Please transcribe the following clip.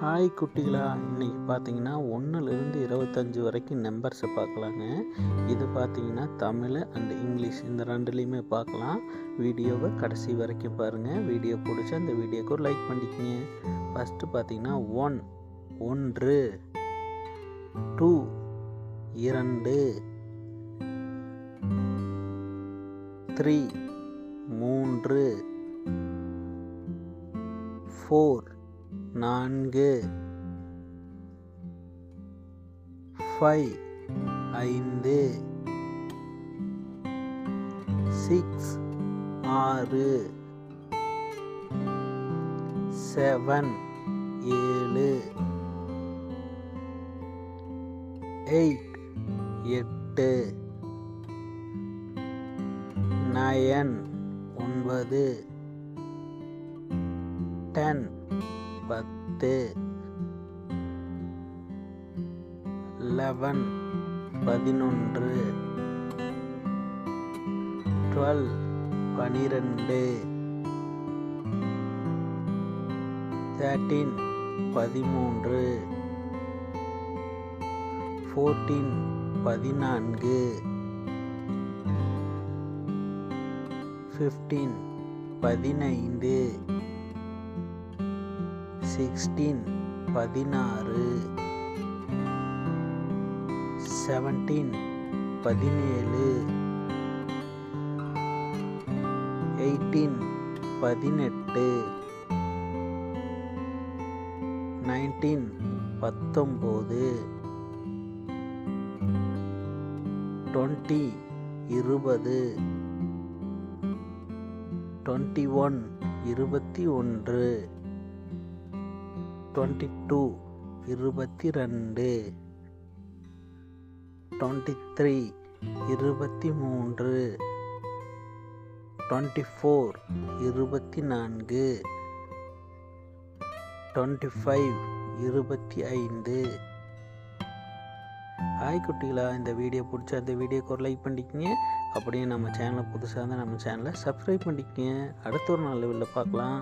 Hi குட்டிகளா, இன்றைக்கி பார்த்தீங்கன்னா 1லேருந்து 25 வரைக்கும் நம்பர்ஸை பார்க்கலாங்க. இது பார்த்தீங்கன்னா தமிழ் அண்ட் இங்கிலீஷ் இந்த ரெண்டுலேயுமே பார்க்கலாம். வீடியோவை கடைசி வரைக்கும் பாருங்கள். வீடியோ பிடிச்சா அந்த வீடியோக்கு ஒரு லைக் பண்ணிக்கங்க. ஃபஸ்ட்டு பார்த்தீங்கன்னா 1 2 3 4 4 5 6 6 7 7 8 8 9 9 10 10 11 11 12 12 13 13 14 14 15 15 16 16 17 17 18 18 19 19 20 20 21 21 22 22 23 23 24 24 25 25. ஹாய் குட்டிகளா, இந்த வீடியோ பிடிச்சா அந்த வீடியோக்கு ஒரு லைக் பண்ணிக்கங்க. அப்படியே நம்ம சேனலை புதுசாக இருந்தால் நம்ம சேனலை சப்ஸ்கிரைப் பண்ணிக்கங்க. அடுத்த ஒரு நல்ல வீடியோவில் பார்க்கலாம்.